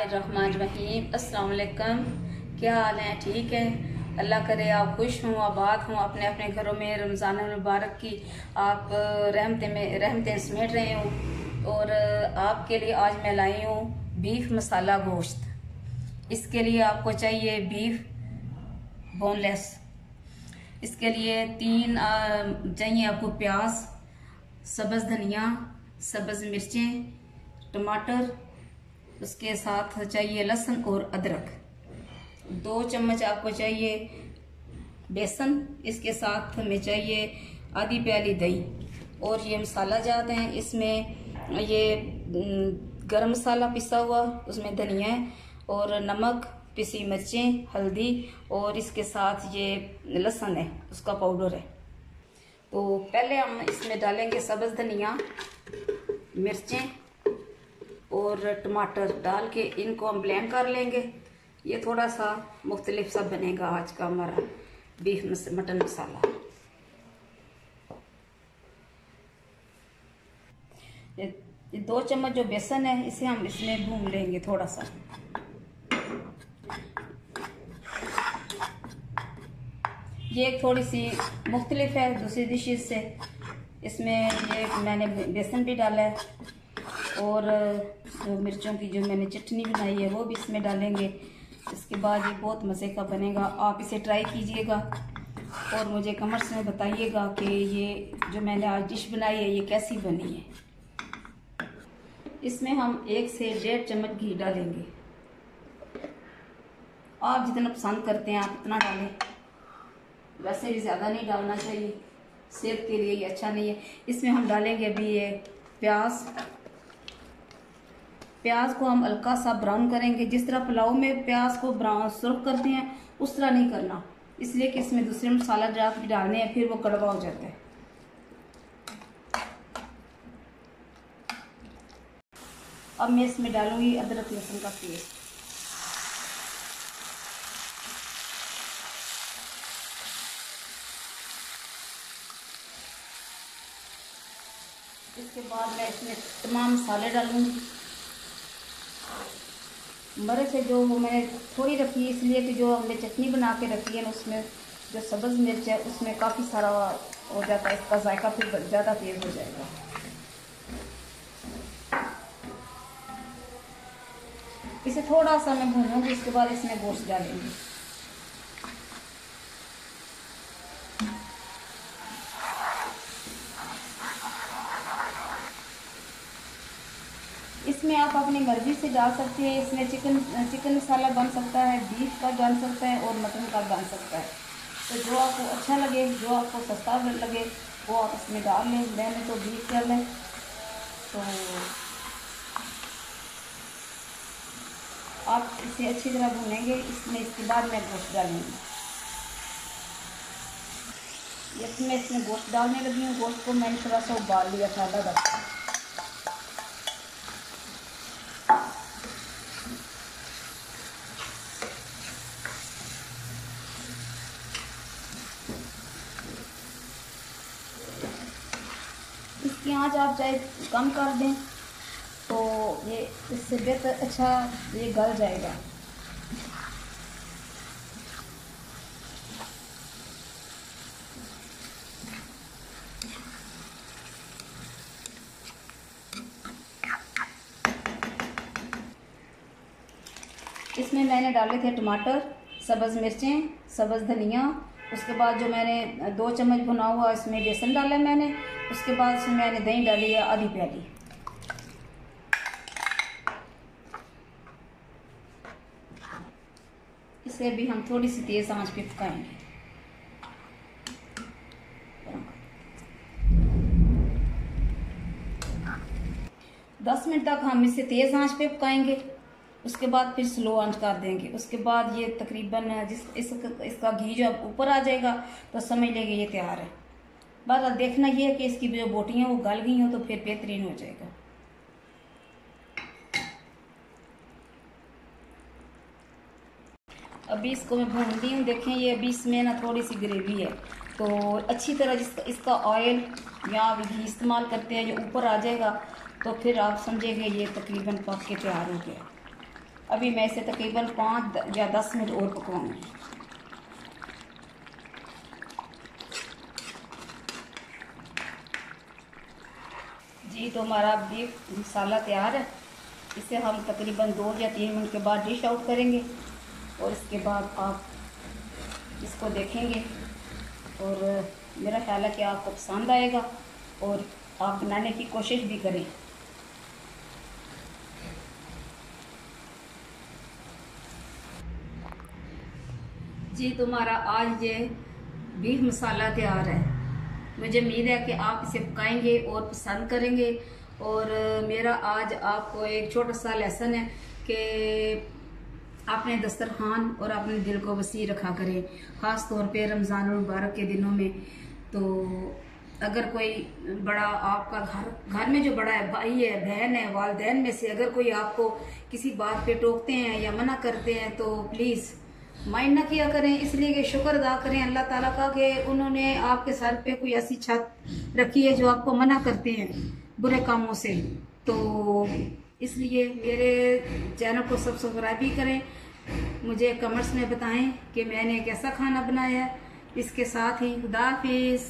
बिस्मिल्लाहिर्रहमानिर्रहीम। अस्सलाम वालेकुम। क्या हाल है? ठीक है। अल्लाह करे आप खुश हों, आबाद हों, अपने अपने घरों में रमज़ान मुबारक की आप रहमतें समेट रहे हों। और आपके लिए आज मैं लाई हूँ बीफ मसाला गोश्त। इसके लिए आपको चाहिए बीफ बोनलेस। इसके लिए चाहिए आपको प्याज, सब्ज़ धनिया, सब्ज़ मिर्चें, टमाटर, उसके साथ चाहिए लहसुन और अदरक। 2 चम्मच आपको चाहिए बेसन। इसके साथ में चाहिए आधी प्याली दही। और ये मसाला जात हैं, इसमें ये गरम मसाला पिसा हुआ, उसमें धनिया और नमक, पिसी मिर्चें, हल्दी और इसके साथ ये लहसुन है, उसका पाउडर है। तो पहले हम इसमें डालेंगे सब्ज़ धनिया, मिर्चें और टमाटर डाल के इनको हम ब्लेंड कर लेंगे। ये थोड़ा सा मुख्तलिफ सा बनेगा आज का हमारा बीफ मटन मसाला। ये 2 चम्मच जो बेसन है इसे हम इसमें भून लेंगे थोड़ा सा। ये एक थोड़ी सी मुख्तलिफ है दूसरी डिशेज से। इसमें ये मैंने बेसन भी डाला है और जो मिर्चों की जो मैंने चटनी बनाई है वो भी इसमें डालेंगे। इसके बाद ये बहुत मज़े का बनेगा। आप इसे ट्राई कीजिएगा और मुझे कमेंट्स में बताइएगा कि ये जो मैंने आज डिश बनाई है ये कैसी बनी है। इसमें हम 1 से 1.5 चम्मच घी डालेंगे। आप जितना पसंद करते हैं आप इतना डालें, वैसे भी ज़्यादा नहीं डालना चाहिए, सेहत के लिए ये अच्छा नहीं है। इसमें हम डालेंगे अभी ये प्याज को हम हल्का सा ब्राउन करेंगे। जिस तरह पुलाव में प्याज को ब्राउन सुर्ख करते हैं उस तरह नहीं करना, इसलिए कि इसमें दूसरे मसाला जात भी डालने हैं, फिर वो कड़वा हो जाता है। अब मैं इसमें डालूंगी अदरक लहसुन का पेस्ट। इसके बाद मैं इसमें तमाम मसाले डालूंगी। मिर्च है जो मैंने थोड़ी रखी है, इसलिए कि जो हमने चटनी बना के रखी है ना उसमें जो सब्ज़ मिर्च है उसमें काफ़ी सारा हो जाता है, इसका जायका फिर ज़्यादा तेज़ हो जाएगा। इसे थोड़ा सा मैं भूनूंगी, इसके बाद इसमें गोश्त डालेंगे। इसमें आप अपनी मर्जी से डाल सकते हैं। इसमें चिकन मसाला बन सकता है, बीफ का बन सकता है और मटन का बन सकता है। तो जो आपको अच्छा लगे, जो आपको सस्ता लगे वो आप इसमें डाल लें। मैंने तो बीफ डाला है। तो आप इसे अच्छी तरह भूनेंगे। इसके बाद मैं गोश्त डालूँगी। इसमें गोश्त डालने लगी हूँ। गोश्त को मैंने थोड़ा सा उबाल लिया था आधा घंटा। इसकी आँच आप चाहे कम कर दें तो ये इससे बेहतर अच्छा ये गल जाएगा। इसमें मैंने डाले थे टमाटर, सब्ज़ मिर्चें, सब्ज़ धनिया। उसके बाद जो मैंने 2 चम्मच भुना हुआ इसमें बेसन डाला मैंने। उसके बाद इसमें मैंने दही डाली है आधी प्याली। इसे भी हम थोड़ी सी तेज़ आंच पे पकाएंगे। दस मिनट तक हम इसे तेज़ आंच पे पकाएंगे। उसके बाद फिर स्लो आंच कर देंगे। उसके बाद ये तकरीबन इसका घी जब ऊपर आ जाएगा तो समझ लेंगे ये तैयार है। बस देखना ये है कि इसकी जो बोटियाँ वो गल गई हों तो फिर बेहतरीन हो जाएगा। अभी इसको मैं भून दी हूँ। देखें ये अभी इसमें ना थोड़ी सी ग्रेवी है, तो अच्छी तरह इसका ऑयल या घी इस्तेमाल करते हैं जो ऊपर आ जाएगा तो फिर आप समझेंगे ये तकरीबन पक के तैयार हो गया। अभी मैं इसे तकरीबन 5 या 10 मिनट और पकवाऊंगी। जी तो हमारा बीफ मसाला तैयार है। इसे हम तकरीबन 2 या 3 मिनट के बाद डिश आउट करेंगे और इसके बाद आप इसको देखेंगे और मेरा ख्याल है कि आपको पसंद आएगा और आप बनाने की कोशिश भी करें। जी तुम्हारा आज ये बीफ मसाला तैयार है। मुझे उम्मीद है कि आप इसे पकाएंगे और पसंद करेंगे। और मेरा आज आपको एक छोटा सा लेसन है कि अपने दस्तरखान और अपने दिल को वसी रखा करें, ख़ास तौर पे रमज़ान मुबारक के दिनों में। तो अगर कोई बड़ा आपका घर में जो बड़ा है, भाई है, बहन है, वालिदैन में से अगर कोई आपको किसी बात पे टोकते हैं या मना करते हैं तो प्लीज़ माइंड ना किया करें, इसलिए कि शुक्र अदा करें अल्लाह ताला का कि उन्होंने आपके सर पे कोई ऐसी छत रखी है जो आपको मना करते हैं बुरे कामों से। तो इसलिए मेरे चैनल को सब्सक्राइब भी करें, मुझे कमेंट्स में बताएं कि मैंने कैसा खाना बनाया है। इसके साथ ही खुदा हाफिज़।